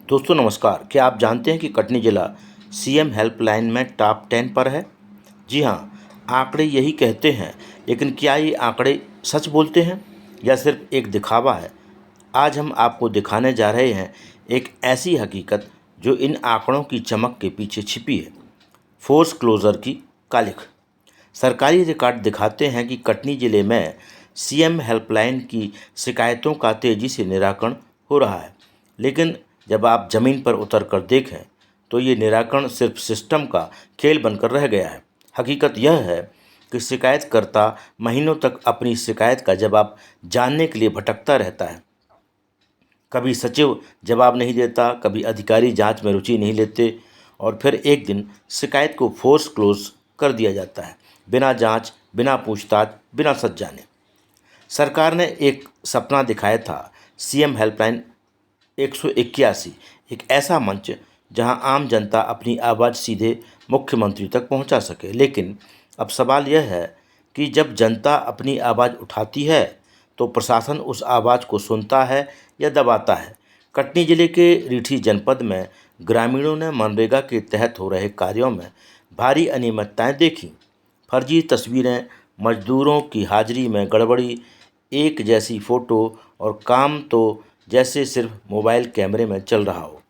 दोस्तों नमस्कार। क्या आप जानते हैं कि कटनी जिला सीएम हेल्पलाइन में टॉप 10 पर है? जी हाँ, आंकड़े यही कहते हैं, लेकिन क्या ये आंकड़े सच बोलते हैं या सिर्फ एक दिखावा है? आज हम आपको दिखाने जा रहे हैं एक ऐसी हकीकत जो इन आंकड़ों की चमक के पीछे छिपी है। फोर्स क्लोजर की कालिख। सरकारी रिकॉर्ड दिखाते हैं कि कटनी जिले में सीएम हेल्पलाइन की शिकायतों का तेज़ी से निराकरण हो रहा है, लेकिन जब आप ज़मीन पर उतर कर देखें तो ये निराकरण सिर्फ सिस्टम का खेल बनकर रह गया है। हकीकत यह है कि शिकायतकर्ता महीनों तक अपनी शिकायत का जवाब जानने के लिए भटकता रहता है। कभी सचिव जवाब नहीं देता, कभी अधिकारी जांच में रुचि नहीं लेते और फिर एक दिन शिकायत को फोर्स क्लोज कर दिया जाता है, बिना जांच, बिना पूछताछ, बिना सच जाने। सरकार ने एक सपना दिखाया था, सीएम हेल्पलाइन 181, एक ऐसा मंच जहां आम जनता अपनी आवाज़ सीधे मुख्यमंत्री तक पहुंचा सके। लेकिन अब सवाल यह है कि जब जनता अपनी आवाज़ उठाती है तो प्रशासन उस आवाज़ को सुनता है या दबाता है। कटनी जिले के रीठी जनपद में ग्रामीणों ने मनरेगा के तहत हो रहे कार्यों में भारी अनियमितताएं देखी। फर्जी तस्वीरें, मजदूरों की हाजिरी में गड़बड़ी, एक जैसी फ़ोटो और काम तो जैसे सिर्फ मोबाइल कैमरे में चल रहा हो।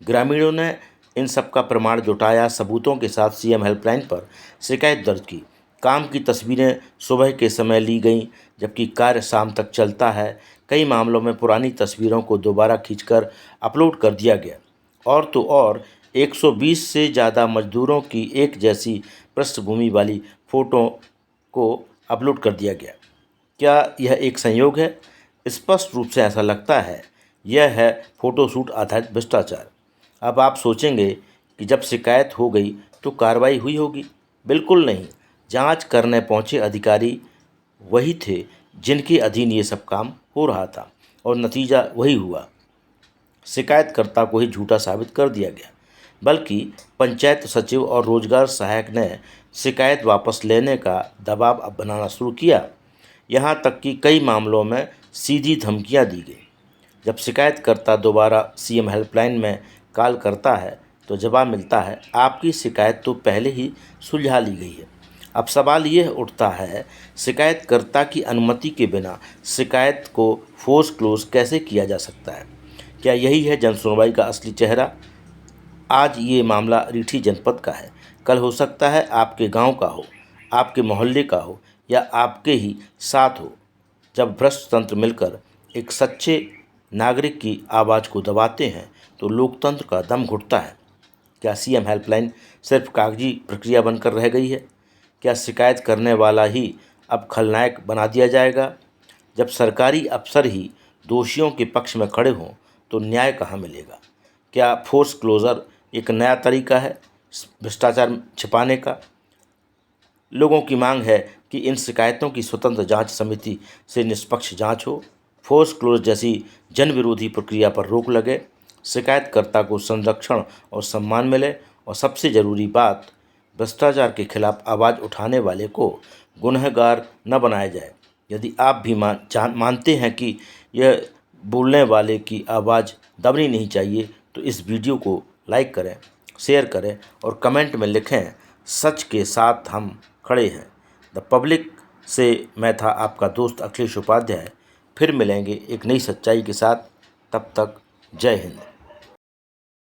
ग्रामीणों ने इन सब का प्रमाण जुटाया, सबूतों के साथ सीएम हेल्पलाइन पर शिकायत दर्ज की। काम की तस्वीरें सुबह के समय ली गईं, जबकि कार्य शाम तक चलता है। कई मामलों में पुरानी तस्वीरों को दोबारा खींचकर अपलोड कर दिया गया। और तो और 120 से ज़्यादा मजदूरों की एक जैसी पृष्ठभूमि वाली फ़ोटो को अपलोड कर दिया गया। क्या यह एक संयोग है? स्पष्ट रूप से ऐसा लगता है। यह है फोटोशूट आधारित भ्रष्टाचार। अब आप सोचेंगे कि जब शिकायत हो गई तो कार्रवाई हुई होगी। बिल्कुल नहीं। जांच करने पहुंचे अधिकारी वही थे जिनके अधीन ये सब काम हो रहा था और नतीजा वही हुआ। शिकायतकर्ता को ही झूठा साबित कर दिया गया। बल्कि पंचायत सचिव और रोजगार सहायक ने शिकायत वापस लेने का दबाव अब बनाना शुरू किया। यहाँ तक कि कई मामलों में सीधी धमकियाँ दी गई। जब शिकायतकर्ता दोबारा सीएम हेल्पलाइन में कॉल करता है तो जवाब मिलता है, आपकी शिकायत तो पहले ही सुलझा ली गई है। अब सवाल यह उठता है, शिकायतकर्ता की अनुमति के बिना शिकायत को फोर्स क्लोज कैसे किया जा सकता है? क्या यही है जनसुनवाई का असली चेहरा? आज ये मामला रीठी जनपद का है, कल हो सकता है आपके गांव का हो, आपके मोहल्ले का हो या आपके ही साथ हो। जब भ्रष्ट तंत्र मिलकर एक सच्चे नागरिक की आवाज़ को दबाते हैं तो लोकतंत्र का दम घुटता है। क्या सीएम हेल्पलाइन सिर्फ कागजी प्रक्रिया बनकर रह गई है? क्या शिकायत करने वाला ही अब खलनायक बना दिया जाएगा? जब सरकारी अफसर ही दोषियों के पक्ष में खड़े हों तो न्याय कहाँ मिलेगा? क्या फोर्स क्लोजर एक नया तरीका है भ्रष्टाचार छिपाने का? लोगों की मांग है कि इन शिकायतों की स्वतंत्र जांच समिति से निष्पक्ष जांच हो, फोर्स क्लोज जैसी जन विरोधी प्रक्रिया पर रोक लगे, शिकायतकर्ता को संरक्षण और सम्मान मिले और सबसे ज़रूरी बात, भ्रष्टाचार के खिलाफ आवाज़ उठाने वाले को गुनहगार न बनाया जाए। यदि आप भी मानते हैं कि यह बोलने वाले की आवाज़ दबनी नहीं चाहिए तो इस वीडियो को लाइक करें, शेयर करें और कमेंट में लिखें, सच के साथ हम खड़े हैं। द पब्लिक से मैं था आपका दोस्त अखिलेश उपाध्याय। फिर मिलेंगे एक नई सच्चाई के साथ। तब तक जय हिंद।